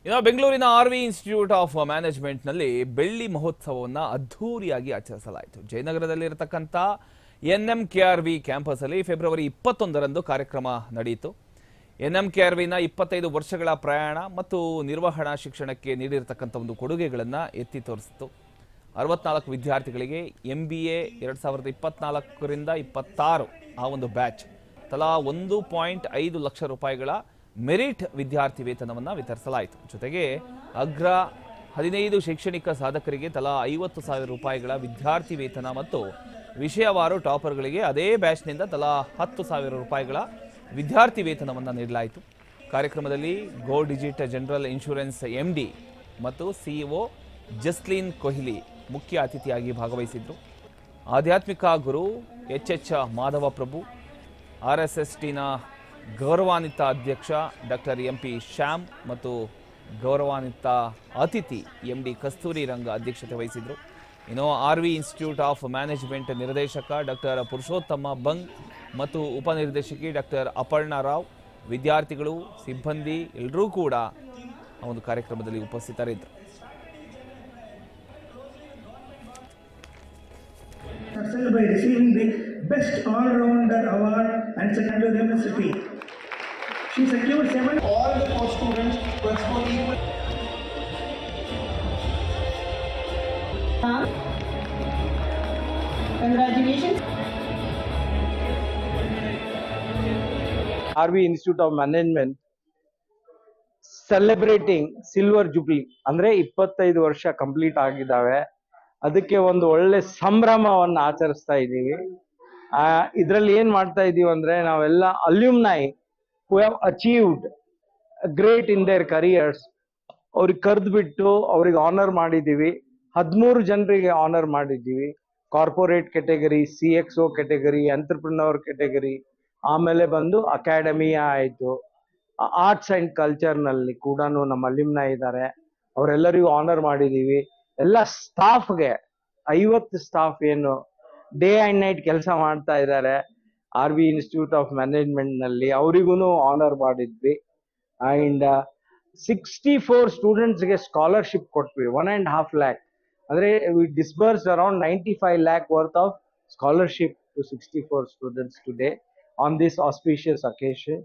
ಇನ್ನು ಬೆಂಗಳೂರಿನ R V institute of ಮ್ಯಾನೇಜ್ಮೆಂಟ್ನಲ್ಲಿ ಬೆಳ್ಳಿ ಮಹೋತ್ಸವವನ್ನು ಅದ್ಧೂರಿಯಾಗಿ ಆಚರಿಸಲಾಯಿತು. ಜಯನಗರದಲ್ಲಿರತಕ್ಕಂಥ ಎನ್ಎಂಕೆಆರ್ವಿ ಕ್ಯಾಂಪಸ್ನಲ್ಲಿ ಫೆಬ್ರವರಿ 21ರಂದು ಕಾರ್ಯಕ್ರಮ ನಡೆಯಿತು. ಎನ್ಎಂಕೆಆರ್ವಿನ 25 ವರ್ಷಗಳ ಪ್ರಯಾಣ ಮತ್ತು ನಿರ್ವಹಣಾ ಶಿಕ್ಷಣಕ್ಕೆ ನೀಡಿರತಕ್ಕಂಥ ಒಂದು ಕೊಡುಗೆಗಳನ್ನು ಎತ್ತಿ ತೋರಿಸಿತು. 64 ವಿದ್ಯಾರ್ಥಿಗಳಿಗೆ MBA 2024ರಿಂದ 26 ಆ ಒಂದು ಬ್ಯಾಚ್ ತಲಾ 1.5 ಲಕ್ಷ ರೂಪಾಯಿಗಳ ಮೆರಿಟ್ ವಿದ್ಯಾರ್ಥಿ ವೇತನವನ್ನು ವಿತರಿಸಲಾಯಿತು. ಜೊತೆಗೆ ಅಗ್ರ 15 ಶೈಕ್ಷಣಿಕ ಸಾಧಕರಿಗೆ ತಲಾ 50,000 ರೂಪಾಯಿಗಳ ವಿದ್ಯಾರ್ಥಿ ವೇತನ ಮತ್ತು ವಿಷಯವಾರು ಟಾಪರ್ಗಳಿಗೆ ಅದೇ ಬ್ಯಾಚ್ನಿಂದ ತಲಾ 10,000 ರೂಪಾಯಿಗಳ ವಿದ್ಯಾರ್ಥಿ ವೇತನವನ್ನು ನೀಡಲಾಯಿತು. ಕಾರ್ಯಕ್ರಮದಲ್ಲಿ ಗೋ ಡಿಜಿಟ್ ಜನರಲ್ ಇನ್ಶೂರೆನ್ಸ್ MD ಮತ್ತು CEO ಜಸ್ಲೀನ್ ಕೊಹ್ಲಿ ಮುಖ್ಯ ಅತಿಥಿಯಾಗಿ ಭಾಗವಹಿಸಿದ್ರು. ಆಧ್ಯಾತ್ಮಿಕ ಗುರು HH ಮಾಧವ ಪ್ರಭು, RSSTನ ಗೌರವಾನ್ವಿತ ಅಧ್ಯಕ್ಷ ಡಾಕ್ಟರ್ MP ಶ್ಯಾಮ್ ಮತ್ತು ಗೌರವಾನ್ವಿತ ಅತಿಥಿ MD ಕಸ್ತೂರಿ ರಂಗ ಅಧ್ಯಕ್ಷತೆ ವಹಿಸಿದರು. ಇನ್ನು ಆರ್ವಿ ಇನ್ಸ್ಟಿಟ್ಯೂಟ್ ಆಫ್ ಮ್ಯಾನೇಜ್ಮೆಂಟ್ ನಿರ್ದೇಶಕ ಡಾಕ್ಟರ್ ಪುರುಷೋತ್ತಮ ಬಂಗ್ ಮತ್ತು ಉಪನಿರ್ದೇಶಕಿ ಡಾಕ್ಟರ್ ಅಪರ್ಣಾ ರಾವ್, ವಿದ್ಯಾರ್ಥಿಗಳು, ಸಿಬ್ಬಂದಿ ಎಲ್ಲರೂ ಕೂಡ ಆ ಒಂದು ಕಾರ್ಯಕ್ರಮದಲ್ಲಿ ಉಪಸ್ಥಿತರಿದ್ದರು. By receiving the Best All-Rounder Award and Secondary University. She secured 7 all the 4 students were scored equal. Congratulations. RV Institute of Management celebrating silver jubilee ಅಂದ್ರೆ 25 ವರ್ಷ ಕಂಪ್ಲೀಟ್ ಆಗಿದ್ದಾವೆ. ಅದಕ್ಕೆ ಒಂದು ಒಳ್ಳೆ ಸಂಭ್ರಮವನ್ನು ಆಚರಿಸ್ತಾ ಇದ್ದೀವಿ. ಇದರಲ್ಲಿ ಏನ್ ಮಾಡ್ತಾ ಇದೀವಿ ಅಂದ್ರೆ ನಾವೆಲ್ಲ alumni who have achieved great in their careers ಅವ್ರಿಗೆ ಕರೆದ್ಬಿಟ್ಟು ಅವ್ರಿಗೆ ಆನರ್ ಮಾಡಿದ್ದೀವಿ. 13 ಜನರಿಗೆ ಆನರ್ ಮಾಡಿದ್ದೀವಿ. Corporate category, CXO category, entrepreneur category, ಆಮೇಲೆ ಬಂದು ಅಕಾಡೆಮಿಯಾ ಆಯ್ತು. ಆರ್ಟ್ಸ್ ಅಂಡ್ ಕಲ್ಚರ್ ನಲ್ಲಿ ಕೂಡ ನಮ್ಮ ಅಲ್ಯೂಮ್ನೈ ಇದ್ದಾರೆ, ಅವರೆಲ್ಲರಿಗೂ ಆನರ್ ಮಾಡಿದ್ದೀವಿ. ಎಲ್ಲ ಸ್ಟಾಫ್ಗೆ 50 ಸ್ಟಾಫ್ ಏನು ಡೇ ಅಂಡ್ ನೈಟ್ ಕೆಲಸ ಮಾಡ್ತಾ ಇದ್ದಾರೆ RV ಇನ್ಸ್ಟಿಟ್ಯೂಟ್ ಆಫ್ ಮ್ಯಾನೇಜ್ಮೆಂಟ್ ನಲ್ಲಿ, ಅವರಿಗೂ ಆನರ್ ಮಾಡಿದ್ವಿ. ಅಂಡ್ 64 ಸ್ಟೂಡೆಂಟ್ಸ್ಗೆ ಸ್ಕಾಲರ್ಶಿಪ್ ಕೊಟ್ವಿ. 1.5 lakh ಅಂದ್ರೆ we disburse around 95 lakh worth of scholarship to 64 students today on this auspicious occasion.